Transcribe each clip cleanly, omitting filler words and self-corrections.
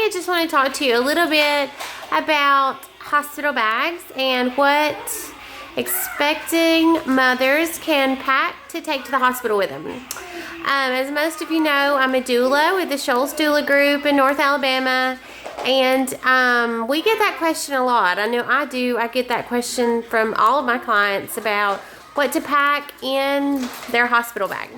I just want to talk to you a little bit about hospital bags and what expecting mothers can pack to take to the hospital with them. As most of you know, I'm a doula with the Shoals Doula Group in North Alabama, and we get that question a lot. I know I do. I get that question from all of my clients about what to pack in their hospital bag.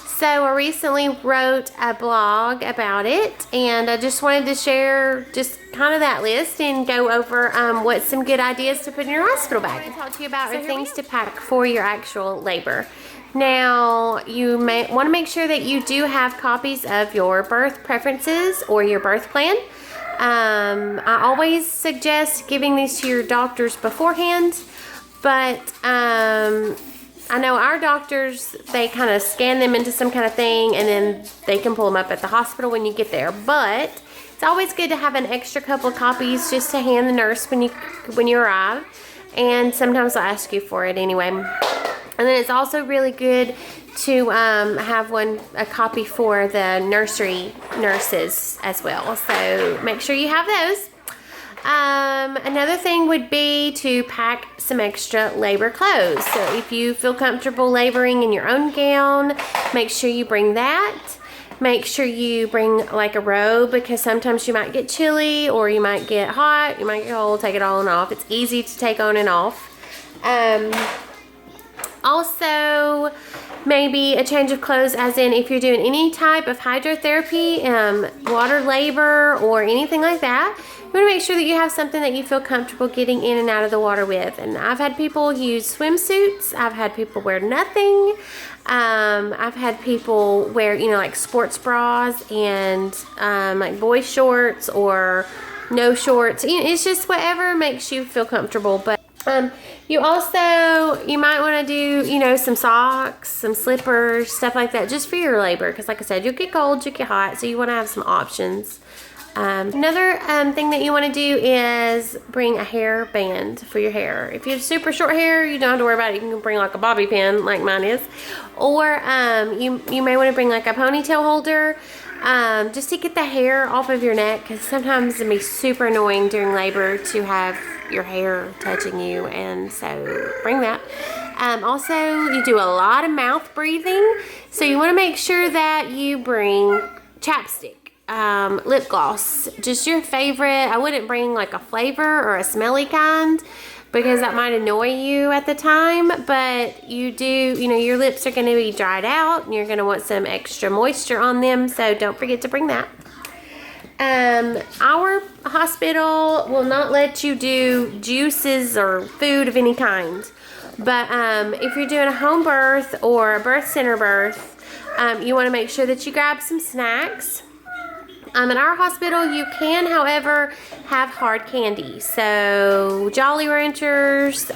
So I recently wrote a blog about it, and I just wanted to share just kind of that list and go over what some good ideas to put in your hospital bag. I'm going to talk to you about are things to pack for your actual labor. Now, you may want to make sure that you do have copies of your birth preferences or your birth plan. I always suggest giving these to your doctors beforehand, but I know our doctors, they kind of scan them into some kind of thing and then they can pull them up at the hospital when you get there. But it's always good to have an extra couple of copies just to hand the nurse when you arrive. And sometimes they'll ask you for it anyway. And then it's also really good to have a copy for the nursery nurses as well. So make sure you have those. Another thing would be to pack some extra labor clothes. So if you feel comfortable laboring in your own gown, make sure you bring that. Make sure you bring like a robe, because sometimes you might get chilly or you might get hot, you might get cold. Take it on and off. It's easy to take on and off. Also, maybe a change of clothes, as in if you're doing any type of hydrotherapy, water labor, or anything like that, you want to make sure that you have something that you feel comfortable getting in and out of the water with. And I've had people use swimsuits. I've had people wear nothing. I've had people wear, like sports bras and like boy shorts or no shorts. It's just whatever makes you feel comfortable. But you might want to do, some socks, some slippers, stuff like that, just for your labor. Because like I said, you'll get cold, you'll get hot, so you want to have some options. Another thing that you want to do is bring a hair band for your hair. If you have super short hair, you don't have to worry about it. You can bring like a bobby pin like mine is. Or you may want to bring like a ponytail holder just to get the hair off of your neck, because sometimes it can be super annoying during labor to have your hair touching you, and so bring that. Also, you do a lot of mouth breathing, so you want to make sure that you bring chapstick. Lip gloss, just your favorite. I wouldn't bring like a flavor or a smelly kind, because that might annoy you at the time, but you do, your lips are going to be dried out and you're going to want some extra moisture on them, so don't forget to bring that. Our hospital will not let you do juices or food of any kind, but if you're doing a home birth or a birth center birth, you want to make sure that you grab some snacks. At our hospital, you can, however, have hard candy. So Jolly Ranchers,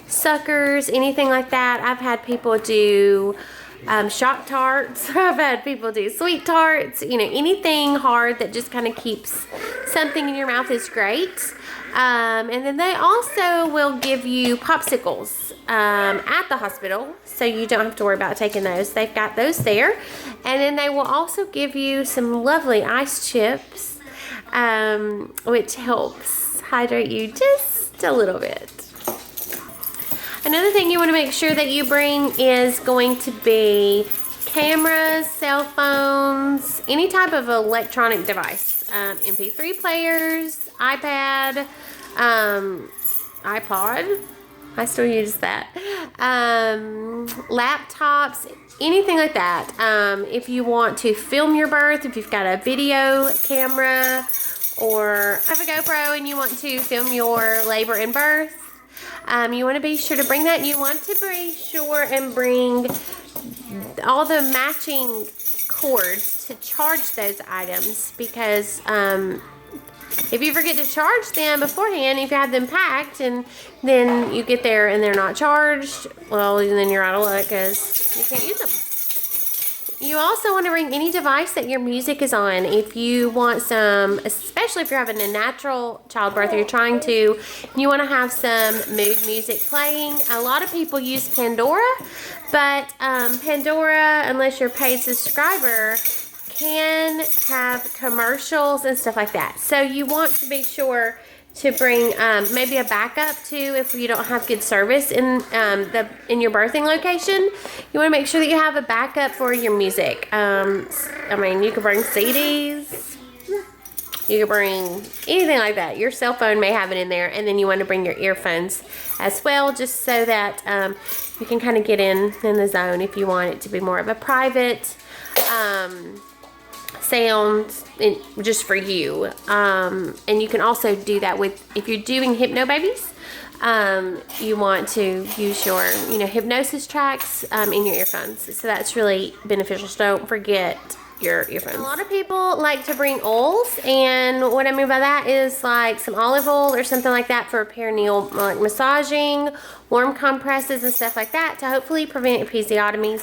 suckers, anything like that. I've had people do shock tarts. I've had people do sweet tarts. Anything hard that just kind of keeps something in your mouth is great. And then they also will give you popsicles at the hospital, so you don't have to worry about taking those. They've got those there. And then they will also give you some lovely ice chips, which helps hydrate you just a little bit. Another thing you want to make sure that you bring is going to be cameras, cell phones, any type of electronic device. MP3 players, iPad, iPod. I still use that. Laptops, anything like that. If you want to film your birth, if you've got a video camera or have a GoPro and you want to film your labor and birth, you want to be sure to bring that. You want to be sure and bring all the matching cords to charge those items, because if you forget to charge them beforehand, if you have them packed and then you get there and they're not charged, well, then you're out of luck because you can't use them. You also want to bring any device that your music is on. If you want some, especially if you're having a natural childbirth or you're trying to, you want to have some mood music playing. A lot of people use Pandora, but Pandora, unless you're a paid subscriber, can have commercials and stuff like that. So you want to be sure to bring maybe a backup too if you don't have good service in your birthing location. You want to make sure that you have a backup for your music. I mean, you can bring CDs. You can bring anything like that. Your cell phone may have it in there, and then you want to bring your earphones as well, just so that you can kind of get in the zone if you want it to be more of a private sound just for you. And you can also do that with, if you're doing hypno babies, you want to use your hypnosis tracks in your earphones. So that's really beneficial. So don't forget your earphones. A lot of people like to bring oils, and what I mean by that is like some olive oil or something like that for perineal like massaging, warm compresses and stuff like that to hopefully prevent episiotomies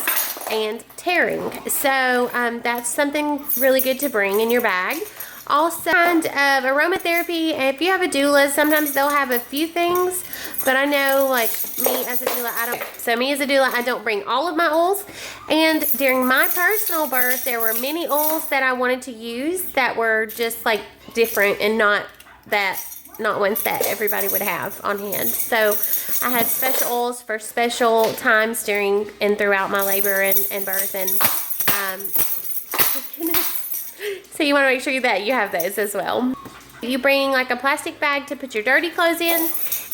and tearing. So that's something really good to bring in your bag. Also, kind of aromatherapy. If you have a doula, sometimes they'll have a few things, but I know, like me as a doula, I don't bring all of my oils. And during my personal birth, there were many oils that I wanted to use that were just like different and not ones that everybody would have on hand. So I had special oils for special times during and throughout my labor and birth, and goodness. So you want to make sure that you have those as well. You bring like a plastic bag to put your dirty clothes in,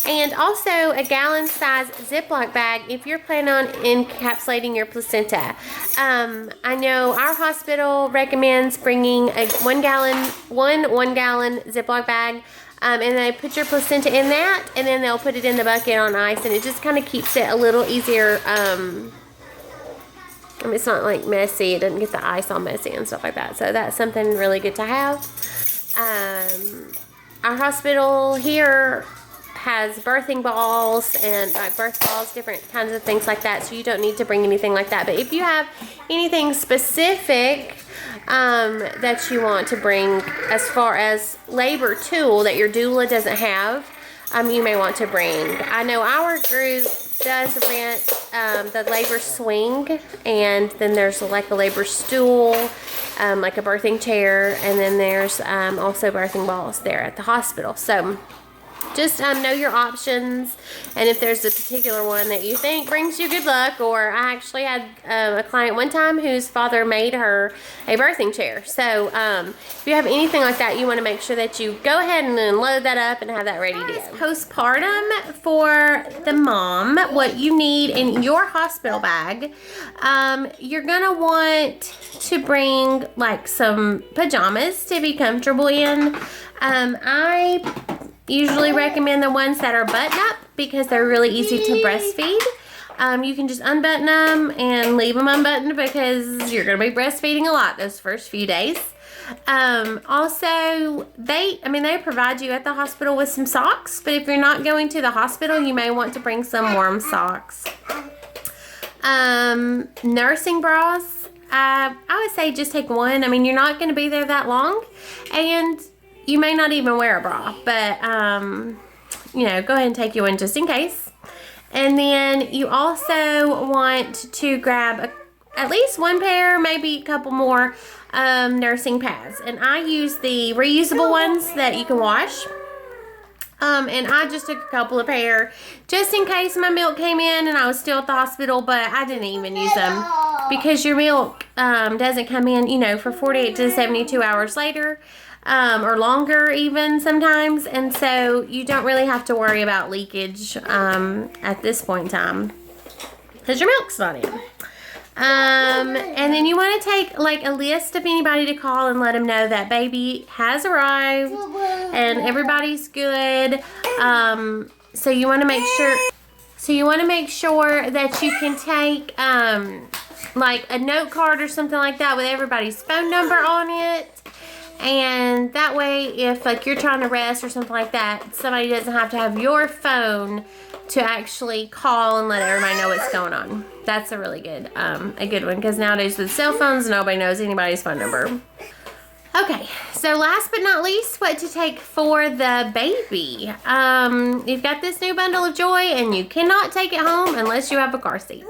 and also a gallon size Ziploc bag if you're planning on encapsulating your placenta. I know our hospital recommends bringing a one gallon Ziploc bag, and they put your placenta in that, and then they'll put it in the bucket on ice, and it just kind of keeps it a little easier. It's not like messy. It doesn't get the ice all messy and stuff like that. So that's something really good to have. Our hospital here has birthing balls and like birth balls, different kinds of things like that. So you don't need to bring anything like that. But if you have anything specific that you want to bring as far as labor tool that your doula doesn't have, you may want to bring. I know our group does rent the labor swing, and then there's like a labor stool, like a birthing chair, and then there's also birthing balls there at the hospital. So just know your options, and if there's a particular one that you think brings you good luck. Or I actually had a client one time whose father made her a birthing chair. So if you have anything like that, you want to make sure that you go ahead and then load that up and have that ready to go. Postpartum for the mom, what you need in your hospital bag, you're gonna want to bring like some pajamas to be comfortable in. I usually recommend the ones that are button up because they're really easy to breastfeed. You can just unbutton them and leave them unbuttoned because you're going to be breastfeeding a lot those first few days. Also, they provide you at the hospital with some socks, but if you're not going to the hospital, you may want to bring some warm socks. Nursing bras, I would say just take one. I mean, you're not going to be there that long, and you may not even wear a bra, but, go ahead and take you one just in case. And then you also want to grab at least one pair, maybe a couple more nursing pads. And I use the reusable ones that you can wash. And I just took a couple of pair just in case my milk came in and I was still at the hospital, but I didn't even use them because your milk doesn't come in, for 48 to 72 hours later. Or longer even sometimes, and so you don't really have to worry about leakage at this point in time because your milk's not in. And then you want to take like a list of anybody to call and let them know that baby has arrived and everybody's good. So you want to make sure that you can take like a note card or something like that with everybody's phone number on it. And that way, if like you're trying to rest or something like that, somebody doesn't have to have your phone to actually call and let everybody know what's going on. That's a really good one, because nowadays with cell phones, nobody knows anybody's phone number. Okay, so last but not least, what to take for the baby. You've got this new bundle of joy, and you cannot take it home unless you have a car seat.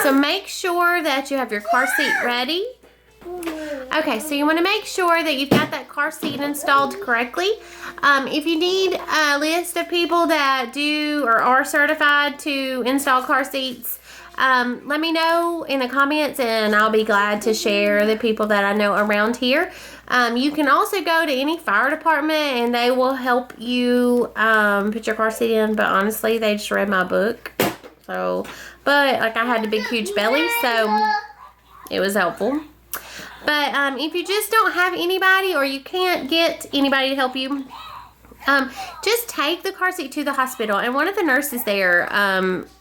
So make sure that you have your car seat ready. Okay, so you want to make sure that you've got that car seat installed correctly. If you need a list of people that do or are certified to install car seats, let me know in the comments and I'll be glad to share the people that I know around here. You can also go to any fire department and they will help you put your car seat in, but honestly, they just read my book. So, but like I had a big, huge belly, so it was helpful. But if you just don't have anybody or you can't get anybody to help you, just take the car seat to the hospital. And one of the nurses there,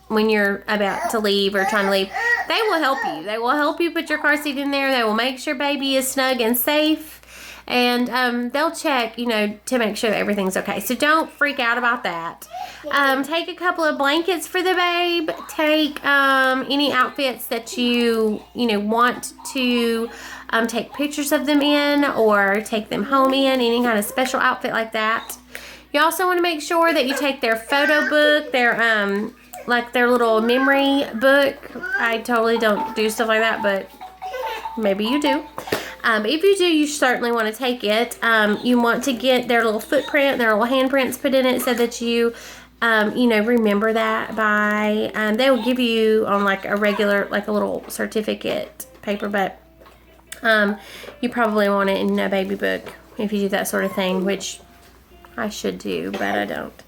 when you're about to leave or trying to leave, they will help you. They will help you put your car seat in there. They will make sure baby is snug and safe. And they'll check, you know, to make sure that everything's okay. So don't freak out about that. Take a couple of blankets for the babe. Take any outfits that you want to take pictures of them in or take them home in, any kind of special outfit like that. You also want to make sure that you take their photo book, their little memory book. I totally don't do stuff like that, but maybe you do. If you do, you certainly want to take it. You want to get their little footprint, their little handprints put in it so that you, remember that by, they will give you on like a regular, like a little certificate paper, but you probably want it in a baby book if you do that sort of thing, which I should do, but I don't.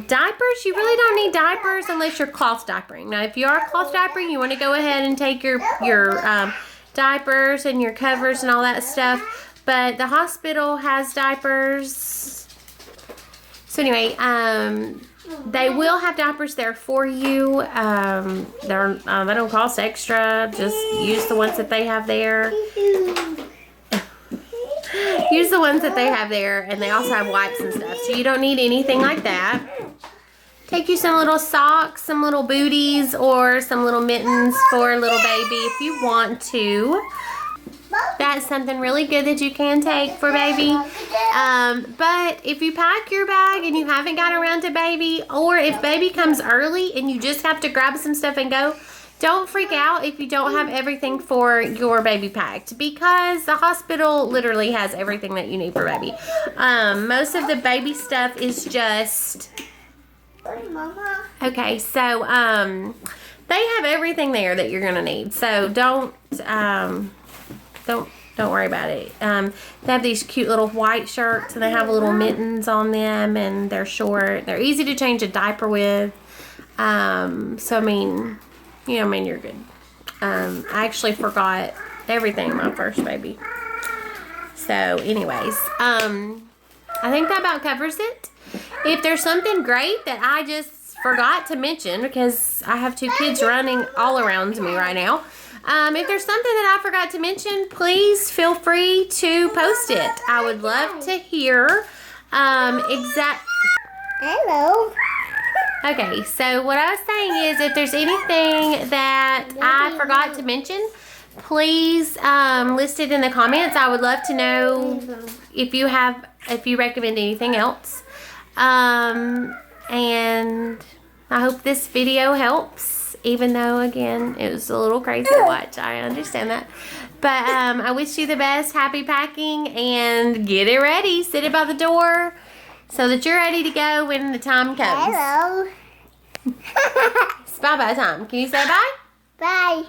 Diapers, you really don't need diapers unless you're cloth diapering. Now, if you are cloth diapering, you want to go ahead and take your diapers and your covers and all that stuff, but the hospital has diapers. So anyway, they will have diapers there for you. They don't cost extra. Just use the ones that they have there. Use the ones that they have there, and they also have wipes and stuff, so you don't need anything like that. Take you some little socks, some little booties, or some little mittens for a little baby if you want to. That's something really good that you can take for baby. But if you pack your bag and you haven't got around to baby, or if baby comes early and you just have to grab some stuff and go, don't freak out if you don't have everything for your baby packed, because the hospital literally has everything that you need for baby. Most of the baby stuff is just... Okay, so they have everything there that you're gonna need. So don't worry about it. They have these cute little white shirts and they have little mittens on them, and they're short. They're easy to change a diaper with. So I mean, you're good. I actually forgot everything my first baby. So anyways, I think that about covers it. If there's something great that I just forgot to mention, because I have two kids running all around me right now, if there's something that I forgot to mention, please feel free to post it. I would love to hear Hello. Okay, so what I was saying is, if there's anything that I forgot to mention, please list it in the comments. I would love to know if you recommend anything else. And I hope this video helps, even though, again, it was a little crazy to watch. I understand that. But I wish you the best. Happy packing, and get it ready. Sit it by the door so that you're ready to go when the time comes. Hello. It's bye-bye time. Can you say bye? Bye.